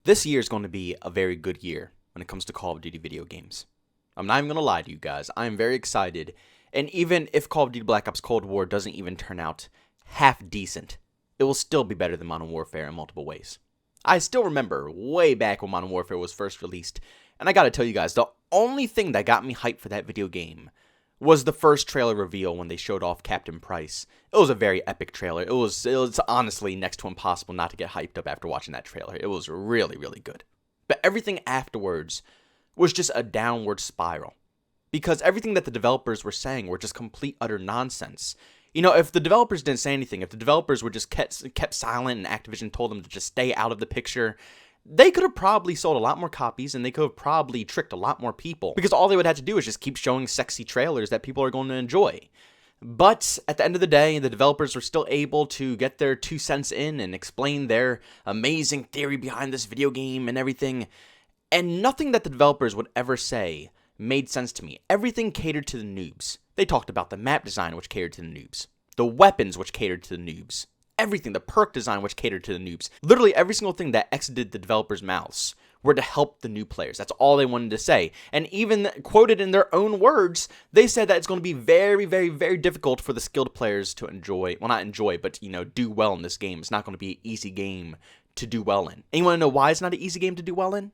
This year is going to be a very good year when it comes to Call of Duty video games. I'm not even going to lie to you guys. I am very excited. And even if Call of Duty Black Ops Cold War doesn't even turn out half decent, it will still be better than Modern Warfare in multiple ways. I still remember way back when Modern Warfare was first released, and I gotta tell you guys, the only thing that got me hyped for that video game was the first trailer reveal when they showed off Captain Price. It was a very epic trailer. It was honestly next to impossible not to get hyped up after watching that trailer. It was really, really good. But everything afterwards was just a downward spiral, because everything that the developers were saying were just complete, utter nonsense. You know, if the developers didn't say anything, if the developers were just kept silent and Activision told them to just stay out of the picture, they could have probably sold a lot more copies and they could have probably tricked a lot more people, because all they would have to do is just keep showing sexy trailers that people are going to enjoy. But at the end of the day, the developers were still able to get their 2 cents in and explain their amazing theory behind this video game and everything. And nothing that the developers would ever say made sense to me. Everything catered to the noobs. They talked about the map design, which catered to the noobs. The weapons, which catered to the noobs. Everything, the perk design, which catered to the noobs. Literally every single thing that exited the developers' mouths were to help the new players. That's all they wanted to say. And even quoted in their own words, they said that it's going to be very, very, very difficult for the skilled players to enjoy, well, not enjoy, but, you know, do well in this game. It's not going to be an easy game to do well in. And you want to know why it's not an easy game to do well in?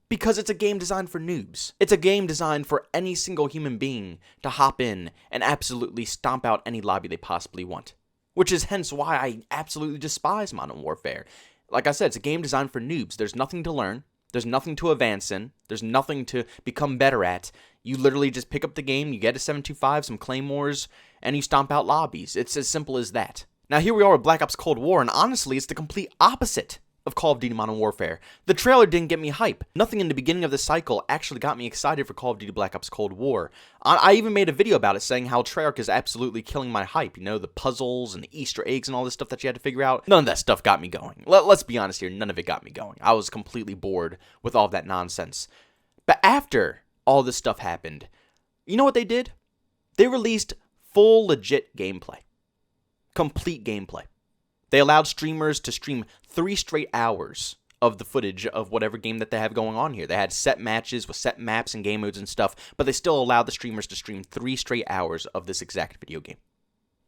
Because it's a game designed for noobs. It's a game designed for any single human being to hop in and absolutely stomp out any lobby they possibly want. Which is hence why I absolutely despise Modern Warfare. Like I said, it's a game designed for noobs. There's nothing to learn. There's nothing to advance in. There's nothing to become better at. You literally just pick up the game, you get a 7.25, some claymores, and you stomp out lobbies. It's as simple as that. Now here we are with Black Ops Cold War, and honestly, it's the complete opposite of Call of Duty Modern Warfare. The trailer didn't get me hype. Nothing in the beginning of the cycle actually got me excited for Call of Duty Black Ops Cold War. I even made a video about it saying how Treyarch is absolutely killing my hype. You know, the puzzles and the Easter eggs and all this stuff that you had to figure out. None of that stuff got me going. Let's be honest here, none of it got me going. I was completely bored with all that nonsense. But after all this stuff happened, you know what they did? They released full legit gameplay. Complete gameplay. They allowed streamers to stream 3 straight hours of the footage of whatever game that they have going on here. They had set matches with set maps and game modes and stuff, but they still allowed the streamers to stream 3 straight hours of this exact video game,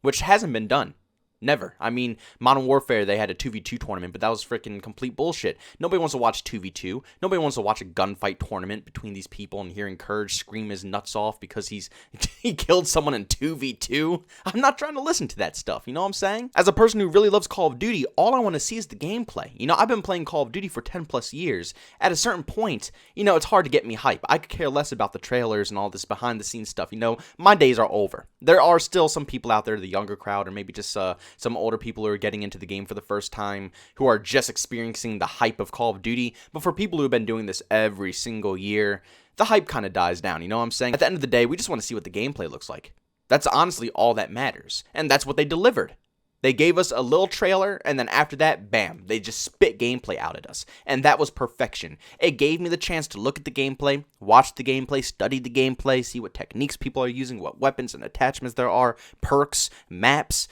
which hasn't been done. Never. I mean, Modern Warfare, they had a 2v2 tournament, but that was freaking complete bullshit. Nobody wants to watch 2v2. Nobody wants to watch a gunfight tournament between these people and hearing Courage scream his nuts off because he killed someone in 2v2. I'm not trying to listen to that stuff, you know what I'm saying? As a person who really loves Call of Duty, all I want to see is the gameplay. You know, I've been playing Call of Duty for 10 plus years. At a certain point, you know, it's hard to get me hype. I could care less about the trailers and all this behind the scenes stuff. You know, my days are over. There are still some people out there, the younger crowd, or maybe just some older people who are getting into the game for the first time, who are just experiencing the hype of Call of Duty. But for people who have been doing this every single year, the hype kind of dies down, you know what I'm saying? At the end of the day, we just want to see what the gameplay looks like. That's honestly all that matters. And that's what they delivered. They gave us a little trailer, and then after that, bam, they just spit gameplay out at us. And that was perfection. It gave me the chance to look at the gameplay, watch the gameplay, study the gameplay, see what techniques people are using, what weapons and attachments there are, perks, maps,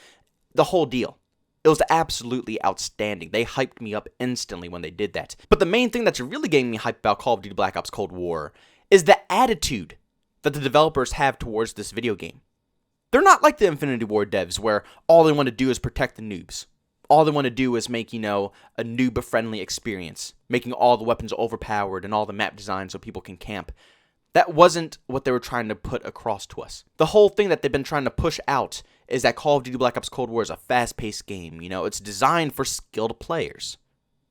the whole deal. It was absolutely outstanding. They hyped me up instantly when they did that. But the main thing that's really getting me hyped about Call of Duty Black Ops Cold War is the attitude that the developers have towards this video game. They're not like the Infinity Ward devs where all they want to do is protect the noobs. All they want to do is make, you know, a noob-friendly experience, making all the weapons overpowered and all the map designs so people can camp. That wasn't what they were trying to put across to us. The whole thing that they've been trying to push out is that Call of Duty Black Ops Cold War is a fast-paced game. You know, it's designed for skilled players.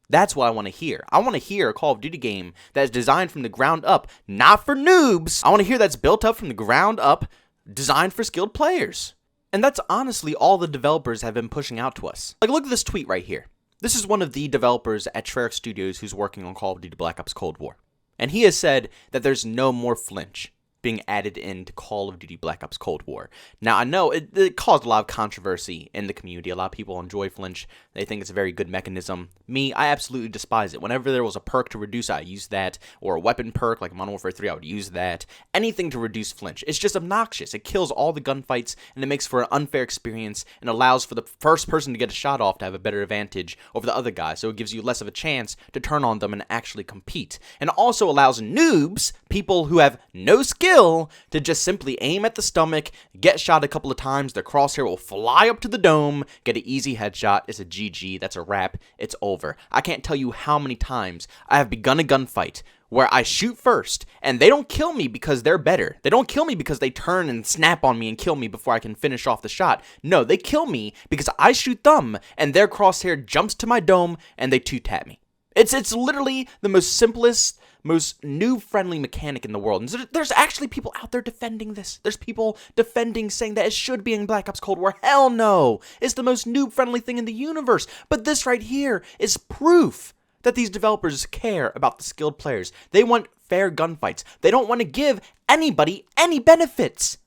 That's what I want to hear. I want to hear a Call of Duty game that is designed from the ground up, not for noobs. I want to hear that's built up from the ground up, designed for skilled players. And that's honestly all the developers have been pushing out to us. Like, look at this tweet right here. This is one of the developers at Treyarch Studios who's working on Call of Duty Black Ops Cold War. And he has said that there's no More Flinch. being added into Call of Duty Black Ops Cold War. Now, I know it caused a lot of controversy in the community. A lot of people enjoy Flinch. They think it's a very good mechanism. Me, I absolutely despise it. Whenever there was a perk to reduce it, I used that. Or a weapon perk, like Modern Warfare 3, I would use that. Anything to reduce Flinch. It's just obnoxious. It kills all the gunfights, and it makes for an unfair experience, and allows for the first person to get a shot off to have a better advantage over the other guy, so it gives you less of a chance to turn on them and actually compete. And it also allows noobs, people who have no skill, to just simply aim at the stomach, get shot a couple of times, their crosshair will fly up to the dome, get an easy headshot, it's a GG, that's a wrap, it's over. I can't tell you how many times I have begun a gunfight where I shoot first, and they don't kill me because they're better. They don't kill me because they turn and snap on me and kill me before I can finish off the shot. No, they kill me because I shoot them, and their crosshair jumps to my dome, and they two-tap me. It's literally the most simplest, most noob-friendly mechanic in the world. And there's actually people out there defending this. There's people defending, saying that it should be in Black Ops Cold War. Hell no! It's the most noob-friendly thing in the universe. But this right here is proof that these developers care about the skilled players. They want fair gunfights. They don't want to give anybody any benefits.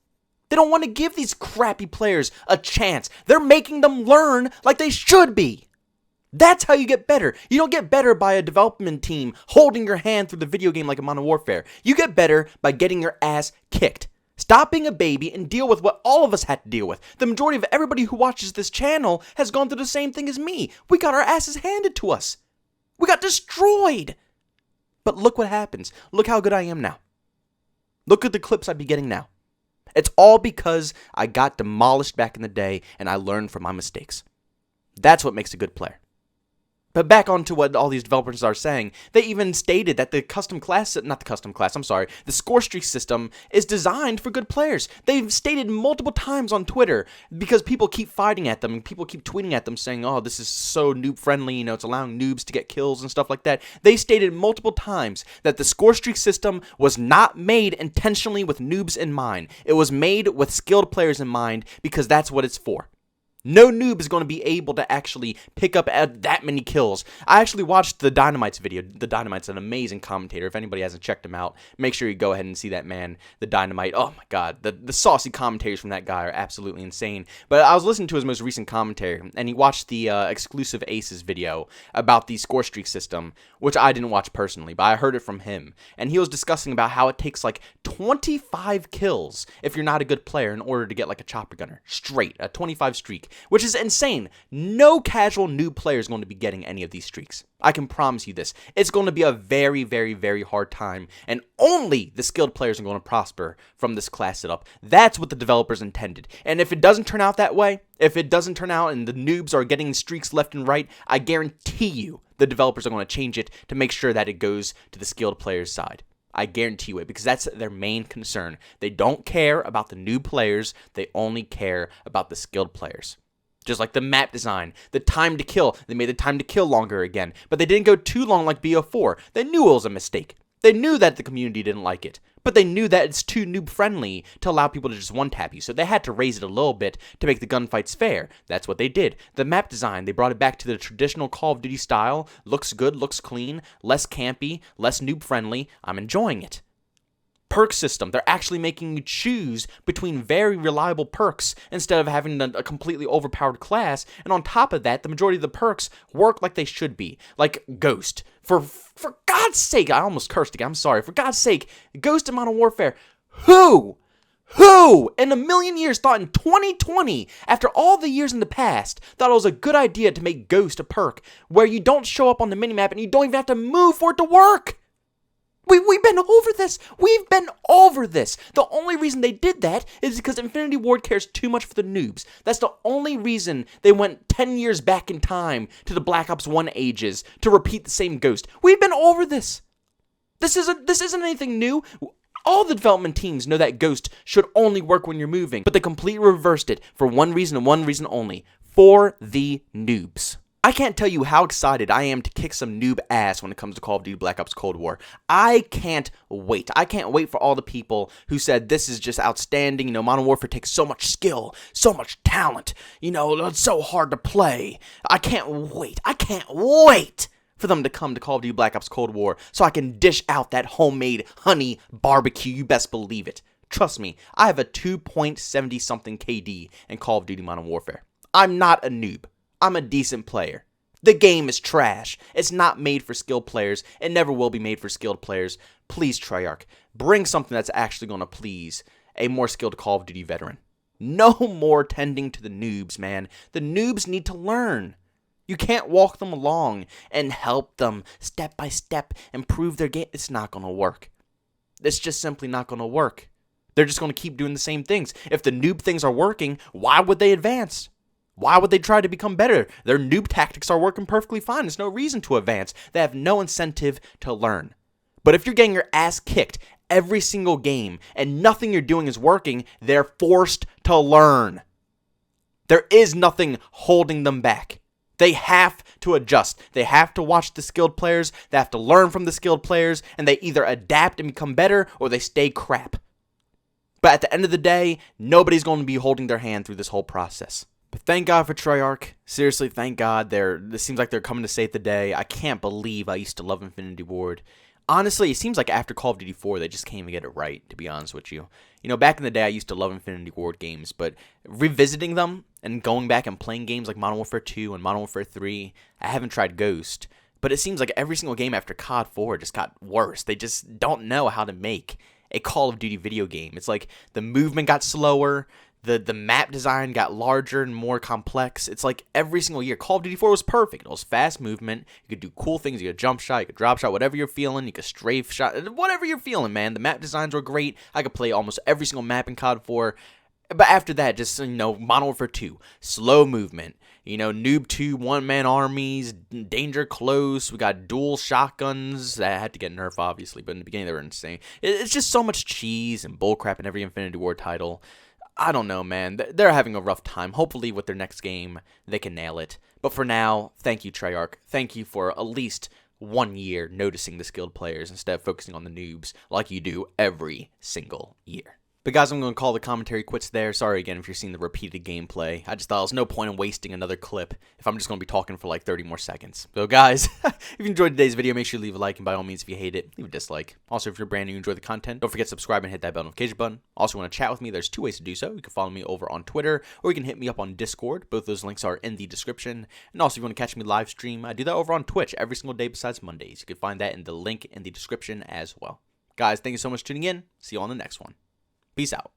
They don't want to give these crappy players a chance. They're making them learn like they should be. That's how you get better. You don't get better by a development team holding your hand through the video game like a Modern Warfare. You get better by getting your ass kicked. Stop being a baby and deal with what all of us had to deal with. The majority of everybody who watches this channel has gone through the same thing as me. We got our asses handed to us. We got destroyed. But look what happens. Look how good I am now. Look at the clips I'd be getting now. It's all because I got demolished back in the day and I learned from my mistakes. That's what makes a good player. But back on to what all these developers are saying, they even stated that the Scorestreak system is designed for good players. They've stated multiple times on Twitter, because people keep fighting at them, and people keep tweeting at them saying, oh, this is so noob-friendly, you know, it's allowing noobs to get kills and stuff like that. They stated multiple times that the Scorestreak system was not made intentionally with noobs in mind. It was made with skilled players in mind, because that's what it's for. No noob is going to be able to actually pick up that many kills. I actually watched the Dynamite's video. The Dynamite's an amazing commentator. If anybody hasn't checked him out, make sure you go ahead and see that man, the Dynamite. Oh my god, the saucy commentaries from that guy are absolutely insane. But I was listening to his most recent commentary, and he watched the exclusive Aces video about the Scorestreak system, which I didn't watch personally, but I heard it from him. And he was discussing about how it takes like 25 kills if you're not a good player in order to get like a chopper gunner. Straight, a 25 streak. Which is insane. No casual noob player is going to be getting any of these streaks. I can promise you this. It's going to be a very, very, very hard time, and only the skilled players are going to prosper from this class setup. That's what the developers intended. And if it doesn't turn out that way, if it doesn't turn out and the noobs are getting streaks left and right, I guarantee you the developers are going to change it to make sure that it goes to the skilled players' side. I guarantee you it, because that's their main concern. They don't care about the noob players. They only care about the skilled players. Just like the map design, the time to kill. They made the time to kill longer again. But they didn't go too long like BO4. They knew it was a mistake. They knew that the community didn't like it. But they knew that it's too noob-friendly to allow people to just one-tap you. So they had to raise it a little bit to make the gunfights fair. That's what they did. The map design, they brought it back to the traditional Call of Duty style. Looks good, looks clean, less campy, less noob-friendly. I'm enjoying it. Perk system. They're actually making you choose between very reliable perks instead of having a completely overpowered class. And on top of that, the majority of the perks work like they should be. Like Ghost. For God's sake, I almost cursed again. I'm sorry. For God's sake, Ghost in Modern Warfare. Who in a million years thought in 2020, after all the years in the past, thought it was a good idea to make Ghost a perk where you don't show up on the minimap and you don't even have to move for it to work? We've been over this. We've been over this. The only reason they did that is because Infinity Ward cares too much for the noobs. That's the only reason they went 10 years back in time to the Black Ops 1 ages to repeat the same Ghost. We've been over this. This isn't anything new. All the development teams know that Ghost should only work when you're moving, but they completely reversed it for one reason and one reason only: for the noobs. I can't tell you how excited I am to kick some noob ass when it comes to Call of Duty Black Ops Cold War. I can't wait. I can't wait for all the people who said this is just outstanding. You know, Modern Warfare takes so much skill, so much talent. You know, it's so hard to play. I can't wait. I can't wait for them to come to Call of Duty Black Ops Cold War so I can dish out that homemade honey barbecue. You best believe it. Trust me, I have a 2.70 something KD in Call of Duty Modern Warfare. I'm not a noob. I'm a decent player. The game is trash. It's not made for skilled players. It never will be made for skilled players. Please, Treyarch, bring something that's actually going to please a more skilled Call of Duty veteran. No more tending to the noobs, man. The noobs need to learn. You can't walk them along and help them step by step improve their game. It's not going to work. It's just simply not going to work. They're just going to keep doing the same things. If the noob things are working, why would they advance? Why would they try to become better? Their noob tactics are working perfectly fine. There's no reason to advance. They have no incentive to learn. But if you're getting your ass kicked every single game and nothing you're doing is working, they're forced to learn. There is nothing holding them back. They have to adjust. They have to watch the skilled players. They have to learn from the skilled players. And they either adapt and become better or they stay crap. But at the end of the day, nobody's going to be holding their hand through this whole process. But thank God for Treyarch. Seriously, thank God. It seems like they're coming to save the day. I can't believe I used to love Infinity Ward. Honestly, it seems like after Call of Duty 4, they just can't even get it right, to be honest with you. You know, back in the day, I used to love Infinity Ward games, but revisiting them and going back and playing games like Modern Warfare 2 and Modern Warfare 3, I haven't tried Ghost, but it seems like every single game after COD 4 just got worse. They just don't know how to make a Call of Duty video game. It's like the movement got slower, the map design got larger and more complex. It's like every single year, Call of Duty 4 was perfect. It was fast movement. You could do cool things. You could jump shot, you could drop shot, whatever you're feeling. You could strafe shot, whatever you're feeling, man. The map designs were great. I could play almost every single map in COD 4. But after that, just, Modern Warfare 2, slow movement. Noob 2, one-man armies, danger close. We got dual shotguns that had to get nerfed, obviously, but in the beginning they were insane. It's just so much cheese and bullcrap in every Infinity Ward title. I don't know, man. They're having a rough time. Hopefully with their next game, they can nail it. But for now, thank you, Treyarch. Thank you for at least 1 year noticing the skilled players instead of focusing on the noobs like you do every single year. But guys, I'm going to call the commentary quits there. Sorry again if you're seeing the repeated gameplay. I just thought there was no point in wasting another clip if I'm just going to be talking for like 30 more seconds. So guys, if you enjoyed today's video, make sure you leave a like, and by all means, if you hate it, leave a dislike. Also, if you're brand new and you enjoy the content, don't forget to subscribe and hit that bell notification button. Also, want to chat with me, there's 2 ways to do so. You can follow me over on Twitter, or you can hit me up on Discord. Both those links are in the description. And also, if you want to catch me live stream, I do that over on Twitch every single day besides Mondays. You can find that in the link in the description as well. Guys, thank you so much for tuning in. See you on the next one. Peace out.